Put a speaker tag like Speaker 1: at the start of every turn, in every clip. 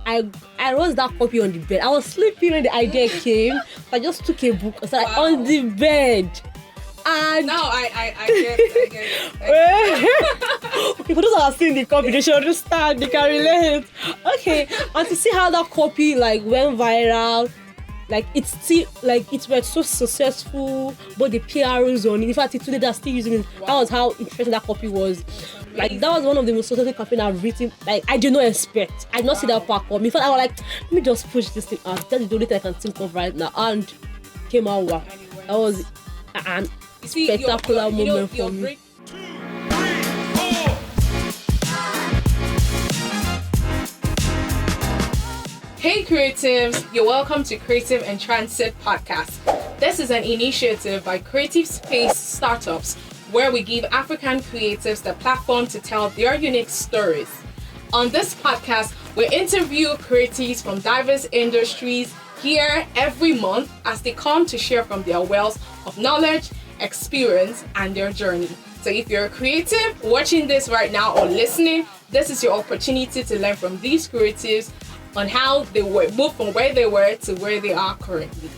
Speaker 1: I wrote that copy on the bed. I was sleeping when the idea came. I just took a book and started on the bed. And
Speaker 2: now I get it.
Speaker 1: okay, for those who have seen the copy, they should understand, they can relate. Okay, and to see how that copy like went viral, like it's still like it was so successful, but the PRs on it. In fact, today they're still using it. Wow. That was how interesting that copy was. Like that was one of the most successful campaigns I've written. Like I did not expect. I did not see that part come. In fact, I was like, let me just push this thing out. That's the only thing I can think of right now. And came out wow. That was an spectacular moment for me.
Speaker 2: Hey creatives, you're welcome to Creative and Transit Podcast. This is an initiative by Creative Space Startups where we give African creatives the platform to tell their unique stories. On this podcast, we interview creatives from diverse industries here every month as they come to share from their wealth of knowledge, experience, and their journey. So if you're a creative watching this right now or listening, this is your opportunity to learn from these creatives on how they were moved from where they were to where they are currently.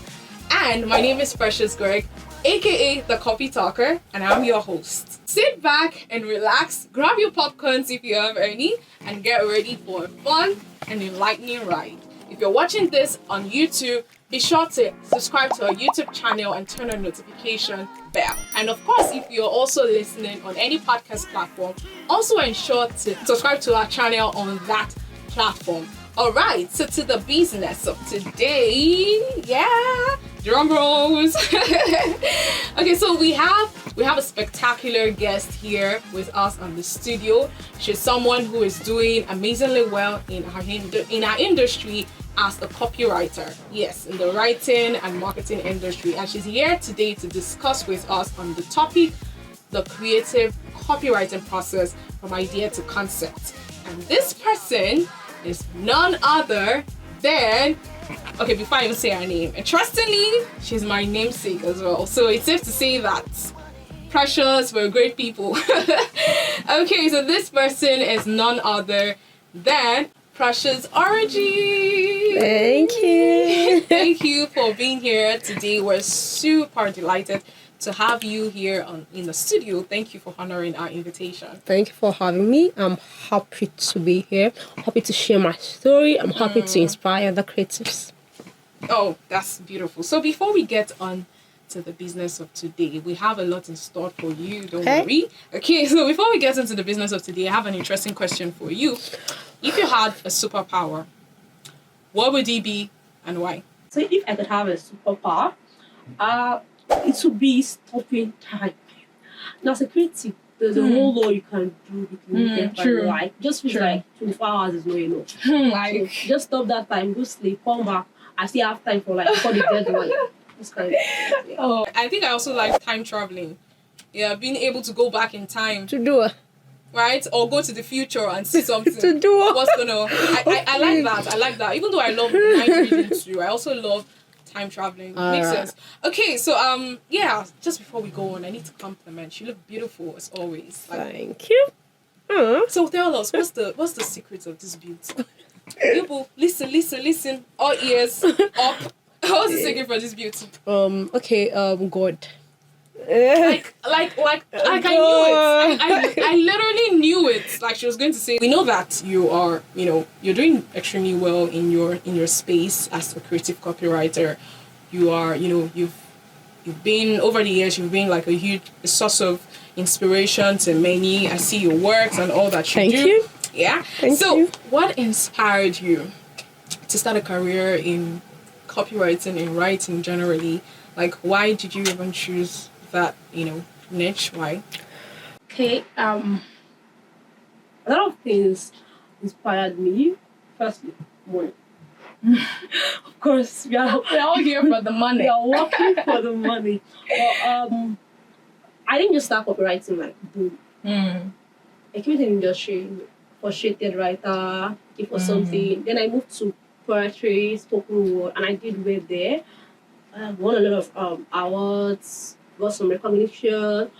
Speaker 2: And my name is Precious Oriji, aka the Copy Talker, and I'm your host. Sit back and relax, grab your popcorns if you have any, and get ready for a fun and enlightening ride. If you're watching this on YouTube, be sure to subscribe to our YouTube channel and turn on notification bell. And of course, if you're also listening on any podcast platform, also ensure to subscribe to our channel on that platform. All right, so to the business of today, drum rolls. Okay, so we have a spectacular guest here with us on the studio. She's someone who is doing amazingly well in our industry as a copywriter. Yes, in the writing and marketing industry, and she's here today to discuss with us on the topic, the creative copywriting process from idea to concept. And this person is none other than, okay, before I even say her name, interestingly, she's my namesake as well. So it's safe to say that Precious, we're great people. Okay, so this person is none other than Precious Oriji.
Speaker 1: Thank you.
Speaker 2: Thank you for being here today. We're super delighted to have you here in the studio. Thank you for honoring our invitation.
Speaker 1: Thank you for having me. I'm happy to be here. Happy to share my story. I'm happy to inspire the creatives.
Speaker 2: Oh, that's beautiful. So before we get on to the business of today, we have a lot in store for you. Don't worry. Okay, so before we get into the business of today, I have an interesting question for you. If you had a superpower, what would it be and why?
Speaker 1: So if I could have a superpower, it would be stopping time. Now, as a creative, there's a whole lot you can do between true. Like just feels like 24 hours is not enough.
Speaker 2: Like
Speaker 1: so just stop that time, go sleep, come back. I still have time for for the deadline. This kind of thing.
Speaker 2: Oh, I think I also like time traveling. Yeah, being able to go back in time
Speaker 1: to do it.
Speaker 2: Right? Or go to the future and see something.
Speaker 1: To do
Speaker 2: what's gonna I like that. I like that. Even though I love mind reading too, I also love time traveling. Makes sense. Okay, so just before we go on, I need to compliment. You look beautiful as always.
Speaker 1: Thank you.
Speaker 2: So tell us, what's the secret of this beauty? People, listen. All ears up. What's the secret for this beauty?
Speaker 1: God.
Speaker 2: Like I knew it. I literally knew it. Like she was going to say, we know that you are, you're doing extremely well in your space as a creative copywriter. You are, you've been over the years. You've been like a huge source of inspiration to many. I see your works and all that you do.
Speaker 1: Thank you.
Speaker 2: Yeah.
Speaker 1: Thank you.
Speaker 2: What inspired you to start a career in copywriting and writing generally? Like, why did you even choose that niche? Why?
Speaker 1: Okay, a lot of things inspired me. Firstly, money. Of course, we're all here for the money. We are working for the money. But I didn't just start copywriting like boom. I came into the industry, frustrated writer, looking for something. Then I moved to poetry, spoken word, and I did well there. I won a lot of awards, got some recognition.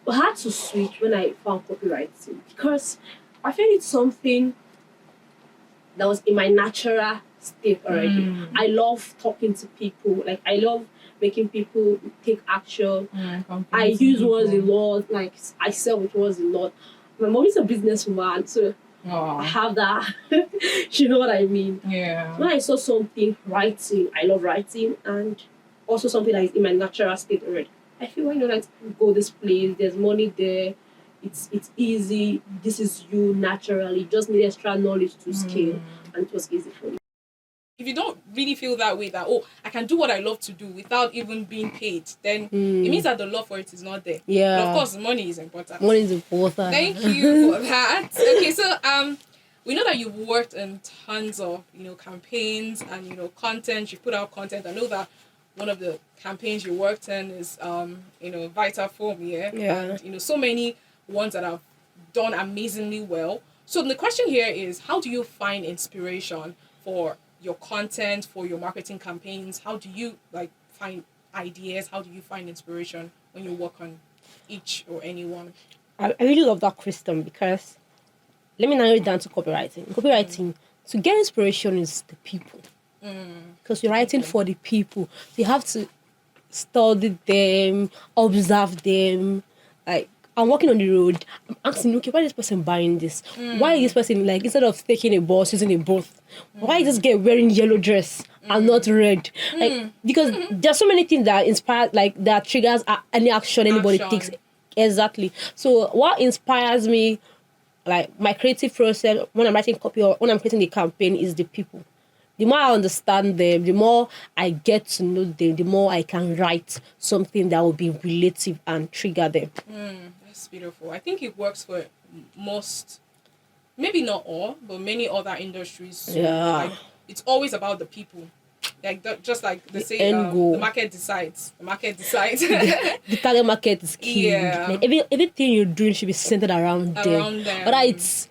Speaker 1: But I had to switch when I found copywriting because I feel it's something that was in my natural state already. I love talking to people. Like, I love making people take action. I use words a lot. Like, I sell with words a lot. My mom is a businesswoman, so I have that. You know what I mean?
Speaker 2: Yeah.
Speaker 1: When I saw something writing, I love writing, and also something that is in my natural state already. I feel, why not go this place? There's money there. It's easy. This is you naturally. You just need extra knowledge to scale, and it was easy for me.
Speaker 2: If you don't really feel that way, that I can do what I love to do without even being paid, then it means that the love for it is not there.
Speaker 3: Yeah.
Speaker 2: But of course, money is important.
Speaker 3: Money is important.
Speaker 2: Thank you for that. Okay, so we know that you've worked in tons of campaigns and content. You put out content. I know that one of the campaigns you worked in is Vitafoam,
Speaker 3: Yeah.
Speaker 2: and so many ones that have done amazingly well. So the question here is, how do you find inspiration for your content, for your marketing campaigns? How do you find ideas? How do you find inspiration when you work on each or any one?
Speaker 3: I really love that question, because let me narrow it down to copywriting. Copywriting, to get inspiration is the people. Because you're writing for the people. So you have to study them, observe them. Like, I'm walking on the road, I'm asking, okay, why is this person buying this? Why is this person, instead of taking a bus, using a bus, why is this girl wearing yellow dress and not red? Because there's so many things that inspire, that triggers any action anybody takes. Exactly. So what inspires me, my creative process when I'm writing copy or when I'm creating the campaign, is the people. The more I understand them, the more I get to know them, the more I can write something that will be relative and trigger them.
Speaker 2: That's beautiful. I think it works for most, maybe not all, but many other industries. So,
Speaker 3: Yeah.
Speaker 2: It's always about the people. Just like they say,
Speaker 3: end goal.
Speaker 2: The market decides. The market decides.
Speaker 3: The target market is key.
Speaker 2: Yeah.
Speaker 3: Everything you're doing should be centered around them. Whether it's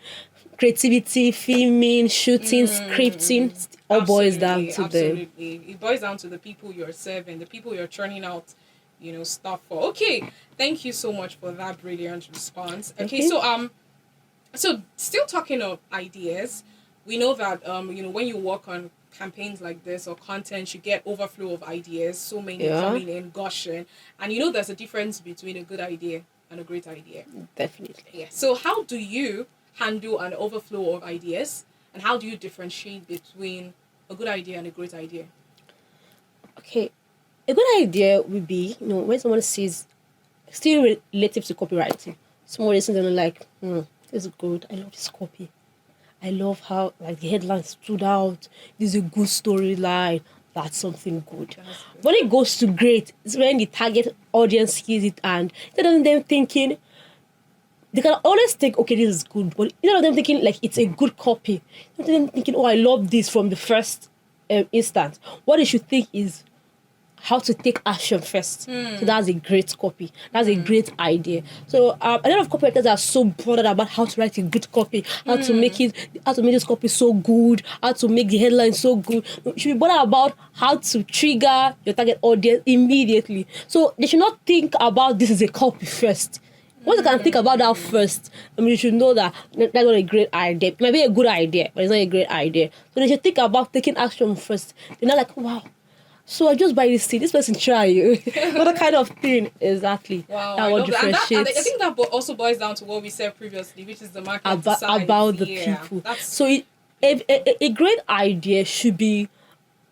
Speaker 3: creativity, filming, shooting, scripting, all boils down to them.
Speaker 2: Absolutely. It boils down to the people you're serving, the people you're churning out, stuff for. Okay. Thank you so much for that brilliant response. Okay, so still talking of ideas, we know that when you work on campaigns like this or content, you get overflow of ideas, so many coming in, gushing, and there's a difference between a good idea and a great idea.
Speaker 3: Definitely.
Speaker 2: Yeah. So how do you handle an overflow of ideas, and how do you differentiate between a good idea and a great idea?
Speaker 3: Okay, a good idea would be, when someone says, still relative to copywriting, someone is going to this is good, I love this copy, I love how the headline stood out, this is a good storyline, that's something good. When it goes to great, it's when the target audience hears it and instead of them thinking, they can always think, okay, this is good, but instead of them thinking it's a good copy, instead of them thinking, oh, I love this from the first instance, what they should think is how to take action first. So that's a great copy. That's a great idea. So a lot of copywriters are so bothered about how to write a good copy, how to make this copy so good, how to make the headline so good. You should be bothered about how to trigger your target audience immediately. So they should not think about this as a copy first. Once you can think about that first, you should know that that's not a great idea. It might be a good idea, but it's not a great idea. So they should think about taking action first. They're not wow, so I just buy this thing. This person try you. What a kind of thing. Exactly.
Speaker 2: Wow.
Speaker 3: That what differentiates.
Speaker 2: And I think that also boils down to what we said previously, which is the market decides.
Speaker 3: About the people. So a great idea should be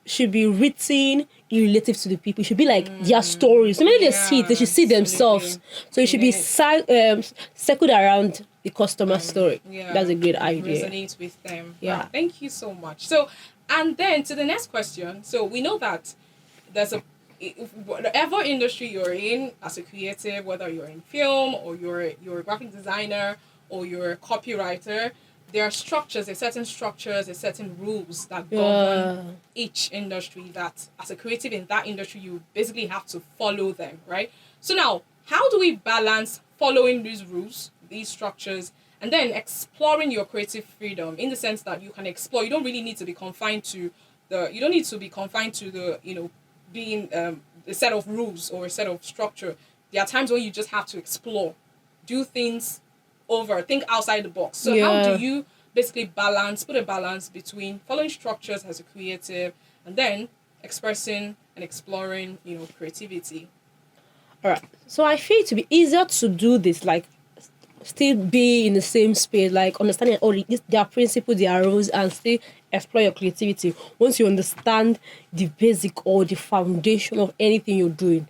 Speaker 3: written in relative to the people. It should be their stories. The minute they see it, they should see themselves. So it should be circled around the customer story.
Speaker 2: Yeah.
Speaker 3: That's a great idea.
Speaker 2: Resonates with them.
Speaker 3: Yeah.
Speaker 2: Wow. Thank you so much. So, and then to the next question. So we know that there's whatever industry you're in as a creative, whether you're in film or you're a graphic designer or you're a copywriter, there are certain rules that govern each industry that as a creative in that industry, you basically have to follow them, right? So now, how do we balance following these rules, these structures, and then exploring your creative freedom in the sense that you can explore? You don't really need to be confined to being a set of rules or a set of structure. There are times when you just have to explore, do things over, think outside the box. So how do basically put a balance between following structures as a creative and then expressing and exploring, creativity.
Speaker 3: All right. So I feel it to be easier to do this, like still be in the same space, like understanding all their principles, their rules, and still explore your creativity. Once you understand the basic or the foundation of anything you're doing.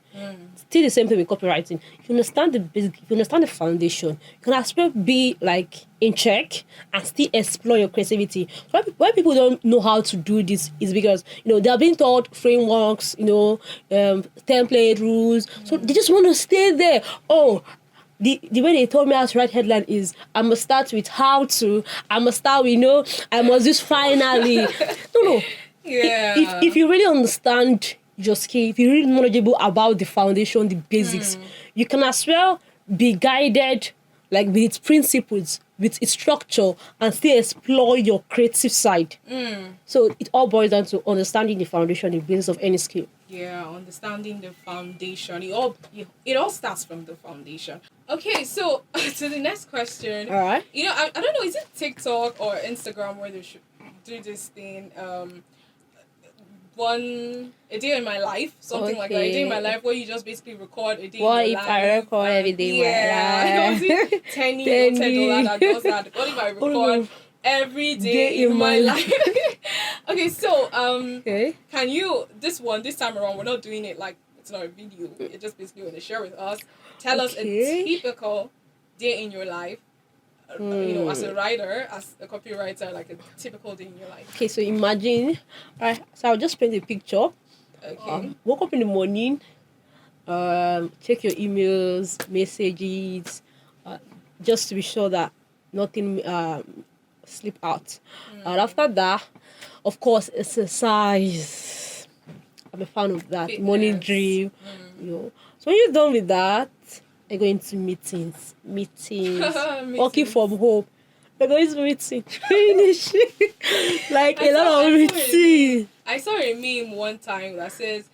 Speaker 3: Still the same thing with copywriting. If you understand the basic, if you understand the foundation, you can as well be like in check and still explore your creativity. Why people don't know how to do this is because they are being taught frameworks, template rules. So they just want to stay there. Oh, the way they told me how to write headline is I must start with how to. I must start with I must use finally. No.
Speaker 2: Yeah.
Speaker 3: If you really understand your skill, if you're really knowledgeable about the foundation, the basics, you can as well be guided like with its principles, with its structure, and still explore your creative side. So it all boils down to understanding the foundation, the basis of any skill.
Speaker 2: Yeah, understanding the foundation. It all starts from the foundation. Okay, so to the next question.
Speaker 3: All right.
Speaker 2: I don't know, is it TikTok or Instagram where they should do this thing? A day in my life, something like that. A day in my life where you just basically record a day in your life.
Speaker 3: What if I record every day in my life?
Speaker 2: Yeah, $10 that does that. What if I record every day in my life? Okay, so can you this time around we're not doing it like it's not a video. You're just basically going to share with us. Tell us a typical day in your life. As a writer, as a copywriter, like a typical day in your life.
Speaker 3: Okay, so imagine, so I'll just paint a picture.
Speaker 2: Okay.
Speaker 3: Woke up in the morning, check your emails, messages, just to be sure that nothing slip out. And after that, of course, exercise. I'm a fan of that.
Speaker 2: Fitness.
Speaker 3: Morning dream. So when you're done with that, I go into meetings, working from home. I go into meeting, finish like a lot of meetings.
Speaker 2: I saw a meme one time that says,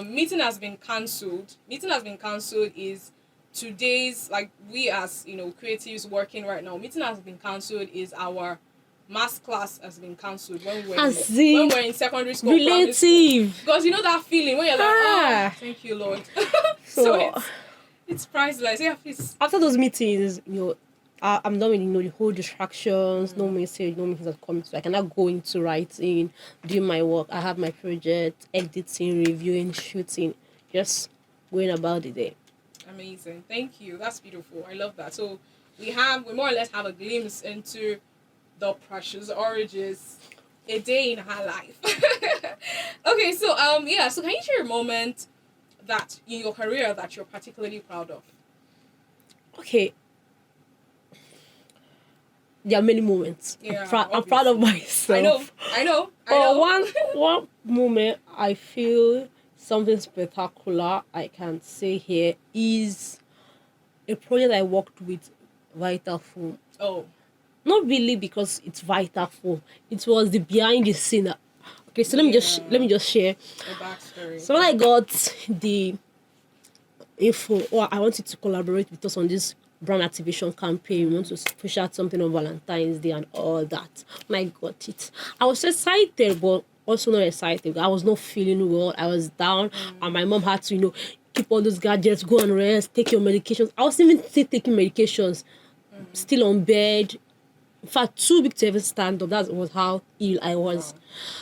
Speaker 2: meeting has been cancelled. Meeting has been cancelled is today's, like we as, creatives working right now, meeting has been cancelled is our math class has been cancelled when we're in secondary school.
Speaker 3: Relative.
Speaker 2: Because that feeling when you're like, thank you, Lord. So it's priceless. Yeah, please.
Speaker 3: After those meetings, I'm done with the whole distractions, no message, no meetings are coming. So I cannot go into writing, doing my work. I have my project, editing, reviewing, shooting, just going about the day.
Speaker 2: Amazing. Thank you. That's beautiful. I love that. So we more or less have a glimpse into the Precious Oriji's a day in her life. Okay, so so can you share a moment that in your career that you're particularly proud of?
Speaker 3: Okay. There are many moments.
Speaker 2: Yeah,
Speaker 3: I'm proud of myself.
Speaker 2: I know.
Speaker 3: One moment I feel something spectacular I can say here is a project I worked with Vitafoam.
Speaker 2: Oh.
Speaker 3: Not really because it's Vitafoam. It was the behind the scene. Okay, so let me just share
Speaker 2: the backstory.
Speaker 3: So when I got the info, or I wanted to collaborate with us on this brand activation campaign, we want to push out something on Valentine's Day and all that. When I got it, I was excited, but also not excited. I was not feeling well. I was down, and my mom had to, keep all those gadgets, go and rest, take your medications. I was even still taking medications, still on bed. In fact, too big to ever stand up. That was how ill I was.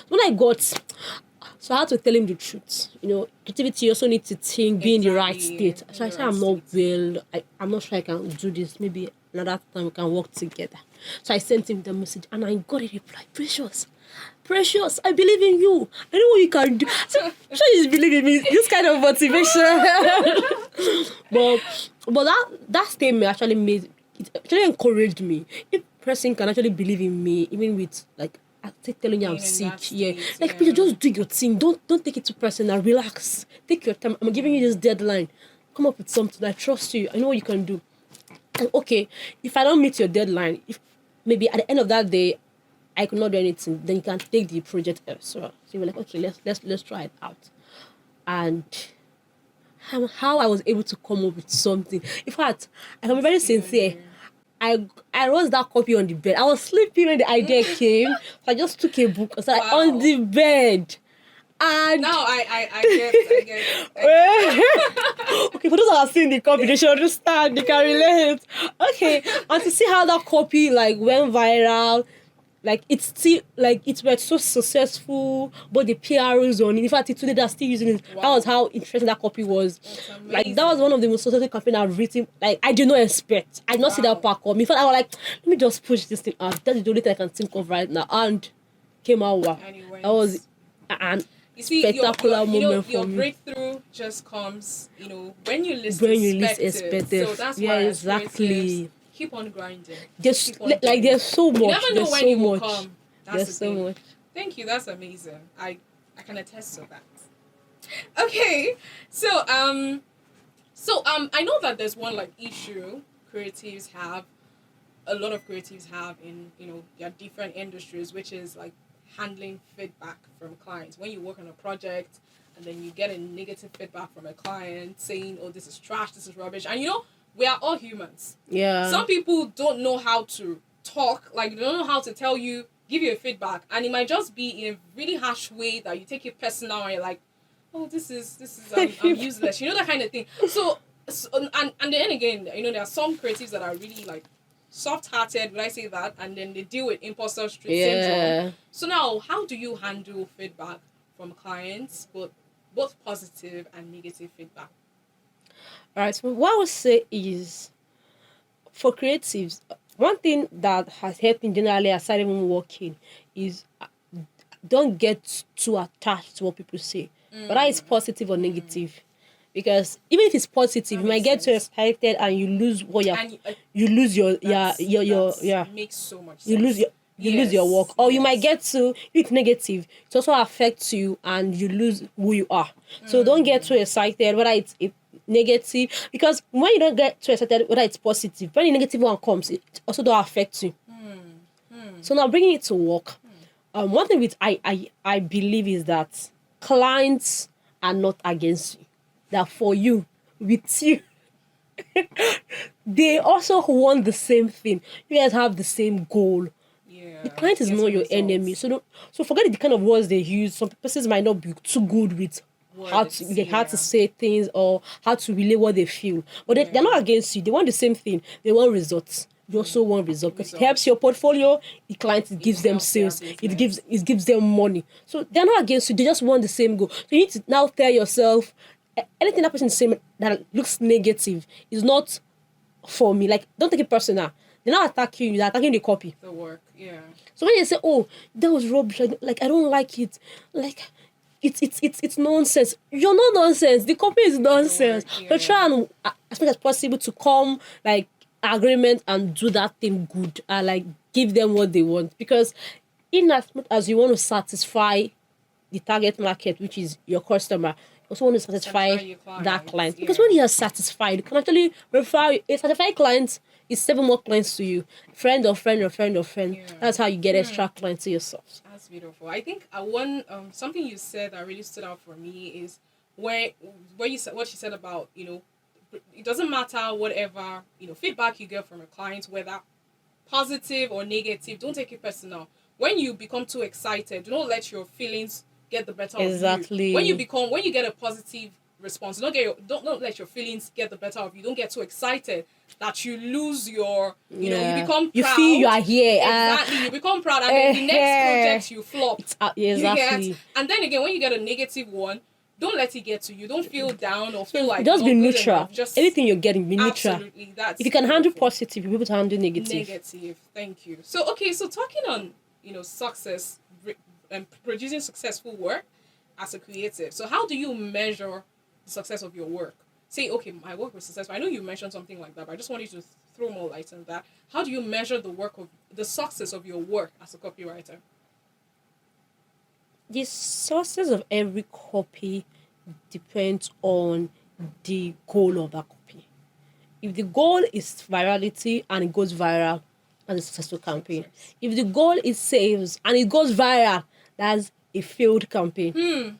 Speaker 3: When I got, so I had to tell him the truth. Creativity, you also need to think, be in the right state. So I said, I'm not well. I'm not sure I can do this. Maybe another time we can work together. So I sent him the message and I got a reply. Precious, I believe in you. I know what you can do. So sure he's believing in me. This kind of motivation. but that statement actually encouraged me. If person can actually believe in me, even with telling you I'm sick. Please just do your thing. Don't take it too personal. Relax. Take your time. I'm giving you this deadline. Come up with something. I trust you. I know what you can do. And okay, if I don't meet your deadline, if maybe at the end of that day I could not do anything, then you can take the project elsewhere. So you're like, okay, let's try it out. And how I was able to come up with something. In fact, I can be very sincere. I wrote that copy on the bed. I was sleeping when the idea came. So I just took a book and started on the bed. And
Speaker 2: now I get.
Speaker 3: okay, for those that have seen the copy, they should understand, they can relate. Okay, and to see how that copy like went viral, like it's still like it was so successful, but the PRs on it. In fact, today they're still using it.
Speaker 2: Wow.
Speaker 3: That was how interesting that copy was. Like that was one of the most successful campaigns I've written. Like I did not expect. I did not see that part come. In fact, I was like, let me just push this thing out. That's the only thing I can think of right now. And came out wow. That was an spectacular moment
Speaker 2: your
Speaker 3: for me.
Speaker 2: breakthrough just comes, when you least expect it. So that's why
Speaker 3: exactly.
Speaker 2: Keep on grinding.
Speaker 3: There's so much.
Speaker 2: You never know when it will come.
Speaker 3: There's so much.
Speaker 2: Thank you. That's amazing. I can attest to that. Okay, so I know that there's one like issue creatives have. A lot of creatives have in their different industries, which is like handling feedback from clients. When you work on a project and then you get a negative feedback from a client saying, "Oh, this is trash. This is rubbish," and we are all humans.
Speaker 3: Yeah.
Speaker 2: Some people don't know how to talk, like they don't know how to give you a feedback, and it might just be in a really harsh way that you take it personal and you're like, "Oh, this is I'm useless," that kind of thing. So and then again, there are some creatives that are really like soft-hearted, would I say that, and then they deal with imposter syndrome. So now, how do you handle feedback from clients, both positive and negative feedback?
Speaker 3: All right, so what I would say is, for creatives, one thing that has helped me generally, aside even working, is don't get too attached to what people say, whether it's positive or negative. Because even if it's positive, you might get too excited and you lose you lose your
Speaker 2: makes so much sense.
Speaker 3: You lose your work, or you might get to, if it's negative, it also affects you and you lose who you are. So don't get too excited whether it's negative, because when you don't get too excited whether it's positive, when the negative one comes, it also don't affect you. So now bringing it to work, one thing which I believe is that clients are not against you. They're for you, with you. They also want the same thing. You guys have the same goal.
Speaker 2: Yeah,
Speaker 3: the client is not your enemy. So forget the kind of words they use. Some persons might not be too good with how to say things or how to relay what they feel. But they're not against you. They want the same thing. They want results. You also want results. Because it helps your portfolio. The client gives them sales. It gives them money. So they're not against you. They just want the same goal. So you need to now tell yourself, anything that person is saying that looks negative is not for me. Like, don't take it personal. They're not attacking you. They're attacking the copy.
Speaker 2: The work, yeah.
Speaker 3: So when you say, "Oh, that was rubbish," I don't like it. Like, it's nonsense. You're not nonsense. The copy is nonsense. But try and as much as possible to come like agreement and do that thing good and like give them what they want, because in as much as you want to satisfy the target market, which is your customer, you also want to satisfy that client. Because when you are satisfied, you can actually refer a satisfied client is 7 more clients to you. Friend or friend or friend or friend. Yeah. That's how you get extra clients to yourself.
Speaker 2: That's beautiful. I think something you said that really stood out for me is where you said what you said about, it doesn't matter whatever, feedback you get from a client, whether positive or negative, don't take it personal. When you become too excited, don't let your feelings get the better of you.
Speaker 3: Exactly.
Speaker 2: When you get a positive response, don't let your feelings get the better of you. Don't get too excited that you lose your, you become proud.
Speaker 3: You feel you are here.
Speaker 2: Exactly. You become proud, and then the next project you flop.
Speaker 3: Exactly.
Speaker 2: And then again, when you get a negative one, don't let it get to you. Don't feel down or feel like
Speaker 3: just be neutral.
Speaker 2: Enough. Just
Speaker 3: anything you're getting, be neutral.
Speaker 2: Absolutely. That's
Speaker 3: if you can handle positive, you'll be able to handle negative.
Speaker 2: Thank you. So talking on success and producing successful work as a creative. So how do you measure the success of your work? Say, okay, my work was successful. I know you mentioned something like that, but I just want you to throw more light on that. How do you measure the success of your work as a copywriter?
Speaker 3: The success of every copy depends on the goal of that copy. If the goal is virality and it goes viral, that's a successful campaign. If the goal is sales and it goes viral, that's a failed campaign.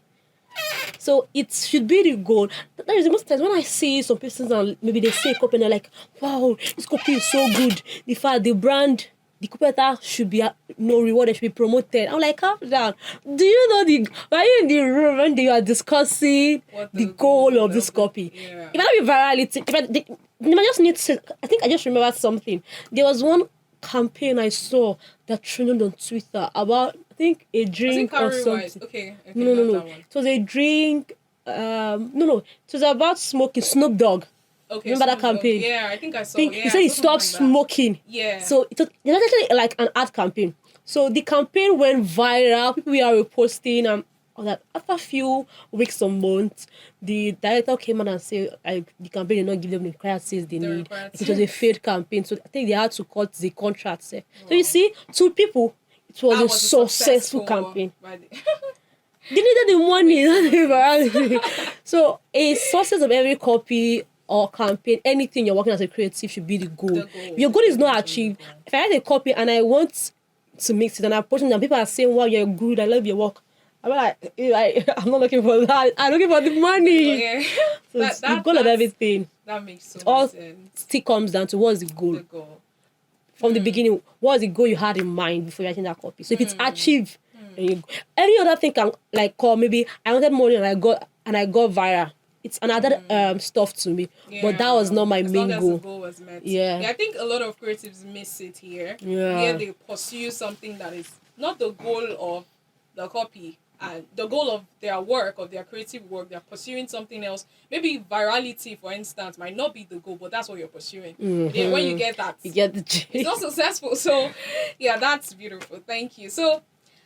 Speaker 3: So it should be the goal. That is the most times when I see some persons and maybe they say copy and they're like, wow, this copy is so good. The fact the brand, the copywriter should be no reward, should be promoted. I'm like, calm down. Do you know are you in the room when they are discussing the goal of this copy?
Speaker 2: Yeah.
Speaker 3: It might not be virality. They might just need to. I think I just remembered something. There was one campaign I saw that trended on Twitter about, I think, a drink or something.
Speaker 2: Okay.
Speaker 3: No.
Speaker 2: That one.
Speaker 3: It was a drink. No. It was about smoking. Snoop Dogg.
Speaker 2: Okay.
Speaker 3: Remember that campaign?
Speaker 2: Yeah, I think I saw.
Speaker 3: He said he stopped smoking.
Speaker 2: Yeah.
Speaker 3: So it was actually like an ad campaign. So the campaign went viral. People were reposting and all that. After a few weeks or months, the director came out and said the campaign did not give them the requirements they need. It was a failed campaign. So I think they had to cut the contract. So you see, to people, it was a successful campaign. They needed the money, not the virality. So a success of every copy or campaign, anything you're working as a creative should be the goal. If your goal is not achieved, if I write a copy and I want to mix it and I'm posting and people are saying, wow, you're good, I love your work. I'm like, I'm not looking for that. I'm looking for the money.
Speaker 2: Yeah.
Speaker 3: So it's the goal of everything.
Speaker 2: That makes so much sense.
Speaker 3: Still comes down to what's the goal.
Speaker 2: The goal.
Speaker 3: From the beginning, what's the goal you had in mind before writing that copy? So if it's achieved, any other thing can like call, maybe I wanted money and I got viral. It's another stuff to me, but that was not my main goal.
Speaker 2: The goal was met.
Speaker 3: Yeah,
Speaker 2: I think a lot of creatives miss it here.
Speaker 3: Yeah,
Speaker 2: where they pursue something that is not the goal of the copy and the goal of their work, of their creative work. They're pursuing something else. Maybe virality, for instance, might not be the goal, but that's what you're pursuing. Yeah, when you get that,
Speaker 3: you get the
Speaker 2: it's not successful. So, yeah, that's beautiful. Thank you. So,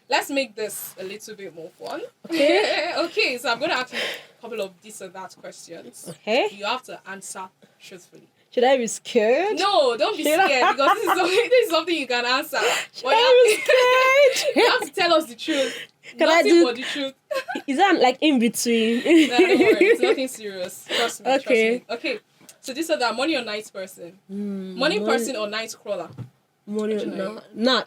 Speaker 2: let's make this a little bit more fun.
Speaker 3: Okay.
Speaker 2: Okay, so I'm going to ask you a couple of this or that questions.
Speaker 3: Okay.
Speaker 2: You have to answer truthfully.
Speaker 3: Should I be scared?
Speaker 2: No, don't be scared because this is something you can answer.
Speaker 3: Should I be scared?
Speaker 2: You have to tell us the truth.
Speaker 3: Can
Speaker 2: Nothing but the truth.
Speaker 3: Is that like in between?
Speaker 2: No, don't worry. It's nothing serious. Trust me.
Speaker 3: Okay.
Speaker 2: Trust me. Okay. So this or that, money or night person? Morning person or night crawler?
Speaker 3: Money or not.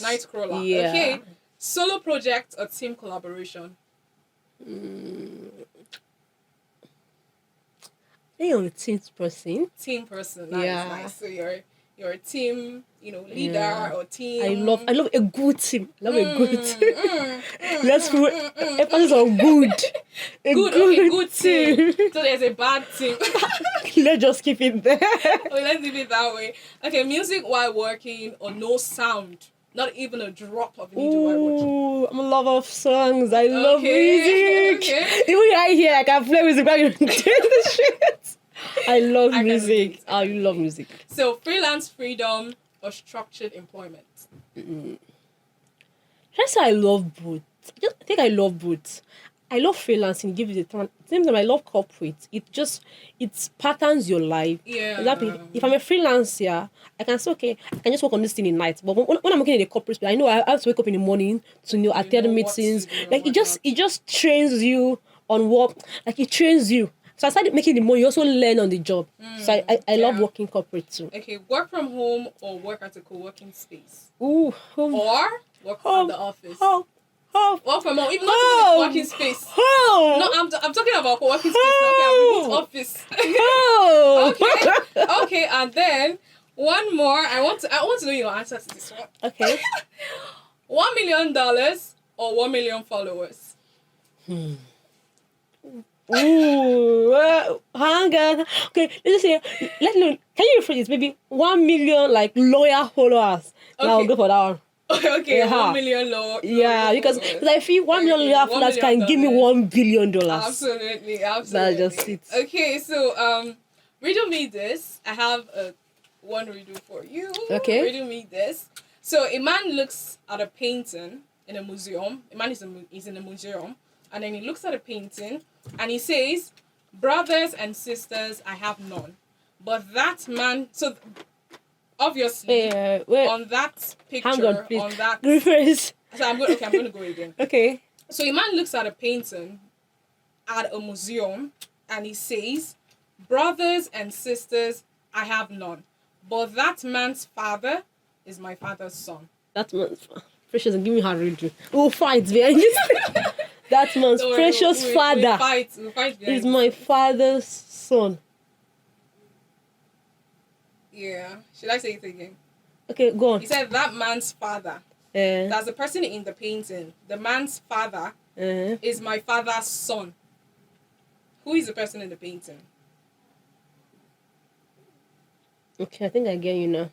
Speaker 2: Night crawler.
Speaker 3: Yeah.
Speaker 2: Okay. Solo project or team collaboration?
Speaker 3: I think I'm a team person.
Speaker 2: Team person. Nice. So you're a team, leader or team.
Speaker 3: I love a good team. A good team. Let's put emphasis on good.
Speaker 2: Good team. So there's a bad team.
Speaker 3: Let's just keep it there.
Speaker 2: Okay, let's leave it that way. Okay, music while working or no sound. Not even a drop of needle while working.
Speaker 3: Ooh, I'm a lover of songs. I love music.
Speaker 2: Okay.
Speaker 3: Even right here, I can play music while you're doing the shit. I love music. I love music.
Speaker 2: So, freelance freedom or structured employment?
Speaker 3: That's why I love both. I think I love both. I love freelancing. Give you the time. At the same time, I love corporate. It patterns your life.
Speaker 2: Yeah.
Speaker 3: Exactly. If I'm a freelancer, I can say, okay, I can just work on this thing in night. But when I'm working in a corporate space, I know I have to wake up in the morning to attend meetings. Like it just trains you on what. Like it trains you. So I started making the money. You also learn on the job. So I love working corporate too.
Speaker 2: Okay, work from home or work at a co-working space?
Speaker 3: Ooh.
Speaker 2: Or work at the office? Work from home, even not even a co-working space. No, I'm talking about co-working space. Okay, office. Okay, and then one more. I want to know your answer to this one.
Speaker 3: Okay.
Speaker 2: $1 million or 1 million followers?
Speaker 3: Ooh, hang on. Okay, let's say, can you rephrase this? Maybe 1 million like loyal followers. Okay. Now I'll go for that one.
Speaker 2: Okay, 1 million low.
Speaker 3: Yeah, because I feel 1 million loyal followers can give me $1 billion.
Speaker 2: Absolutely.
Speaker 3: That's just it.
Speaker 2: Okay, so riddle me this. I have one riddle for you.
Speaker 3: Okay.
Speaker 2: Riddle me this. So a man looks at a painting in a museum. A man is in a museum, and then he looks at a painting, and he says, "Brothers and sisters, I have none." But that man, so obviously, on that picture,
Speaker 3: on that reference.
Speaker 2: So I'm going to go again.
Speaker 3: Okay.
Speaker 2: So a man looks at a painting at a museum, and he says, "Brothers and sisters, I have none. But that man's father is my father's son."
Speaker 3: That man's Precious, give me her riddle. We'll fight behind this. That man's
Speaker 2: Don't worry,
Speaker 3: precious father
Speaker 2: we'll fight behind
Speaker 3: is
Speaker 2: the
Speaker 3: my
Speaker 2: scenes.
Speaker 3: father's son.
Speaker 2: Yeah. Should I say it again?
Speaker 3: Okay, go on.
Speaker 2: He said that man's father. That's the person in the painting. The man's father is my father's son. Who is the person in the painting?
Speaker 3: Okay, I think I get you now.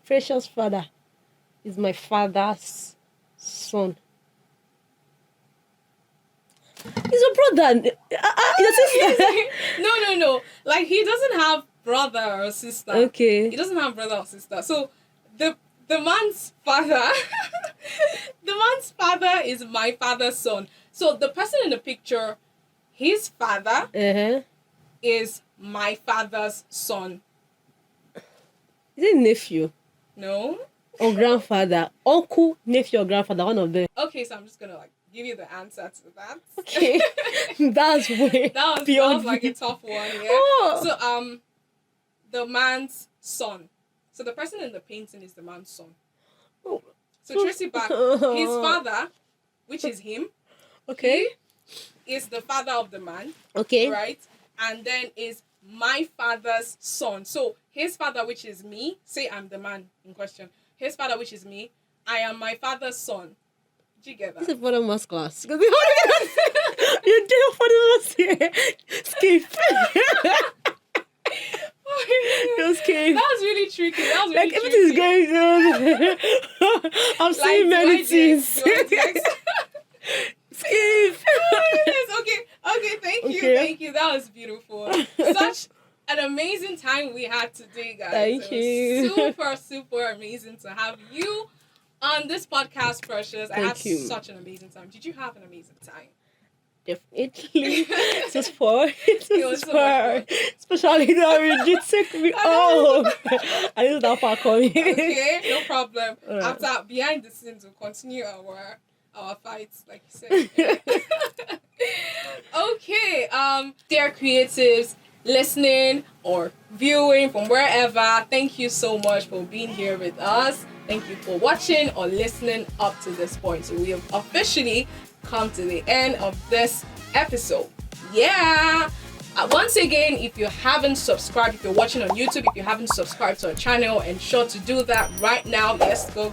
Speaker 3: Precious father is my father's son. He's a brother. He's a sister.
Speaker 2: No. Like, he doesn't have brother or sister.
Speaker 3: Okay.
Speaker 2: He doesn't have brother or sister. So the man's father the man's father is my father's son. So the person in the picture, his father is my father's son.
Speaker 3: Is it nephew?
Speaker 2: No?
Speaker 3: Or grandfather? Uncle, nephew, or grandfather? One of them.
Speaker 2: Okay, so I'm just gonna give you the answer to that.
Speaker 3: Okay. That's way
Speaker 2: that
Speaker 3: beyond
Speaker 2: was like
Speaker 3: me.
Speaker 2: a tough one, yeah.
Speaker 3: Oh.
Speaker 2: So the man's son. So the person in the painting is the man's son.
Speaker 3: Oh.
Speaker 2: So trace it back. His father, which is him,
Speaker 3: Okay.
Speaker 2: is the father of the man.
Speaker 3: Okay.
Speaker 2: Right? And then is my father's son. So his father, which is me, say I'm the man in question. His father, which is me, I am my father's son. Did you get that?
Speaker 3: This is for the math class. You did for the math here. Skip. Just skip.
Speaker 2: That was really tricky. That was really
Speaker 3: Like
Speaker 2: tricky.
Speaker 3: everything's going on. I'm seeing many things. Skip.
Speaker 2: Yes, okay, thank you. That was beautiful. Such an amazing time we had today, guys.
Speaker 3: Thank you.
Speaker 2: Super amazing to have you on this podcast, Precious. I had such an amazing time. Did you have an amazing time?
Speaker 3: Definitely. It was fun. It was
Speaker 2: so
Speaker 3: fun. Especially the Oriji took me home. I knew that far coming.
Speaker 2: Okay, no problem. After behind the scenes, we'll continue our fights, like you said. Okay, dear creatives listening or viewing from wherever, thank you so much for being here with us. Thank you for watching or listening up to this point. So we have officially come to the end of this episode. Yeah. Once again, if you haven't subscribed, if you're watching on YouTube, if you haven't subscribed to our channel, ensure to do that right now. Yes, go.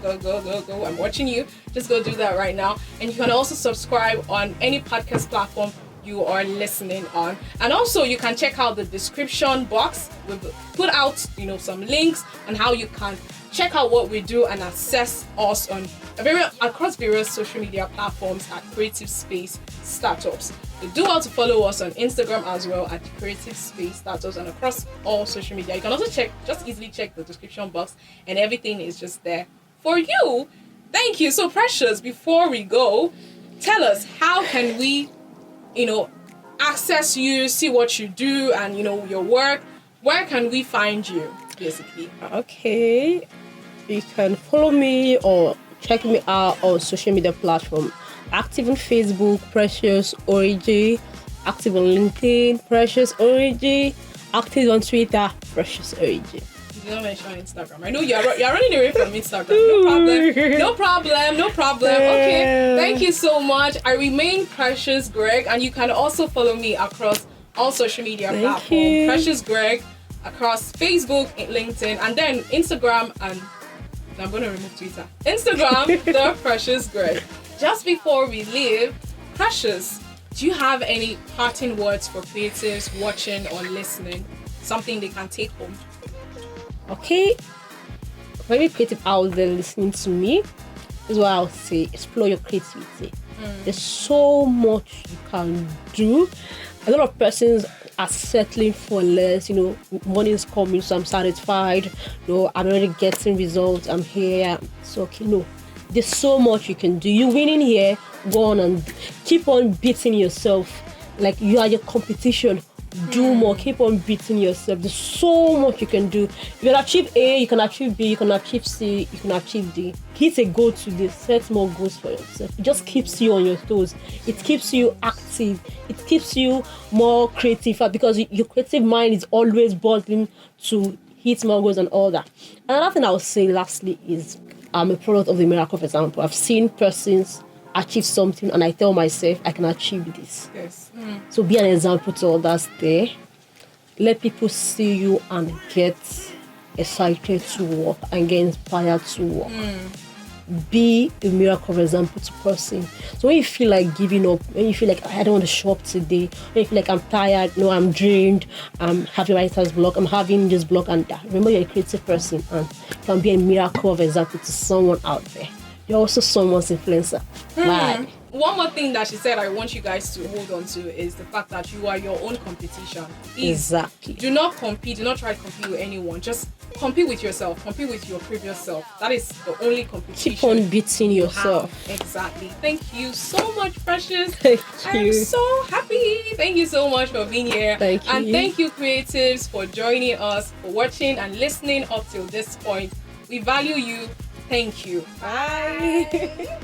Speaker 2: I'm watching you. Just go do that right now. And you can also subscribe on any podcast platform you are listening on. And also you can check out the description box. We've put out, some links on how you can check out what we do and access us on across various social media platforms at Creative Space Startups. So do well to follow us on Instagram as well at Creative Space Startups and across all social media. You can also easily check the description box, and everything is just there for you. Thank you. So Precious, before we go, tell us, how can we, access you, see what you do and, your work? Where can we find you, basically?
Speaker 3: Okay. You can follow me or check me out on social media platform. Active on Facebook, Precious Oriji. Active on LinkedIn, Precious Oriji. Active on Twitter, Precious Oriji.
Speaker 2: You did not mention Instagram. I know you're running away from Instagram. No problem. Okay, thank you so much. I remain Precious Greg, and you can also follow me across all social media platforms. Precious Greg across Facebook, LinkedIn, and then Instagram, and I'm going to remove Twitter. Instagram, The Precious Greg. Just before we leave, Precious, do you have any parting words for creatives watching or listening? Something they can take home?
Speaker 3: Okay. For every creative out there listening to me, this is what I'll say: explore your creativity. There's so much you can do. A lot of persons are settling for less. Money is coming, so I'm satisfied. I'm already getting results. I'm here. So no, there's so much you can do. You're winning here. Go on and keep on beating yourself. Like you are your competition. Do more. Keep on beating yourself. There's so much you can do. You can achieve A, you can achieve B, you can achieve C, you can achieve D. Hit a goal today. Set more goals for yourself. It just keeps you on your toes. It keeps you active. It keeps you more creative because your creative mind is always buzzing to hit more goals and all that. Another thing I would say lastly is I'm a product of the miracle of example. I've seen persons achieve something, and I tell myself I can achieve this.
Speaker 2: Yes.
Speaker 3: So be an example to others there. Let people see you and get excited to work and get inspired to work. Be a miracle of example to person. So when you feel like giving up, when you feel like I don't want to show up today, when you feel like I'm tired, no, I'm drained, I'm having writer's block, I'm having this block and that. Remember, you're a creative person and you can be a miracle of example to someone out there. You're also someone's influencer. Why?
Speaker 2: One more thing that she said I want you guys to hold on to is the fact that you are your own competition.
Speaker 3: Exactly.
Speaker 2: Do not compete. Do not try to compete with anyone. Just compete with yourself. Compete with your previous self. That is the only competition.
Speaker 3: Keep on beating yourself.
Speaker 2: Exactly. Thank you so much, Precious.
Speaker 3: Thank
Speaker 2: I'm
Speaker 3: you.
Speaker 2: so happy. Thank you so much for being here.
Speaker 3: Thank you.
Speaker 2: And thank you, creatives, for joining us, for watching and listening up till this point. We value you. Thank you. Bye.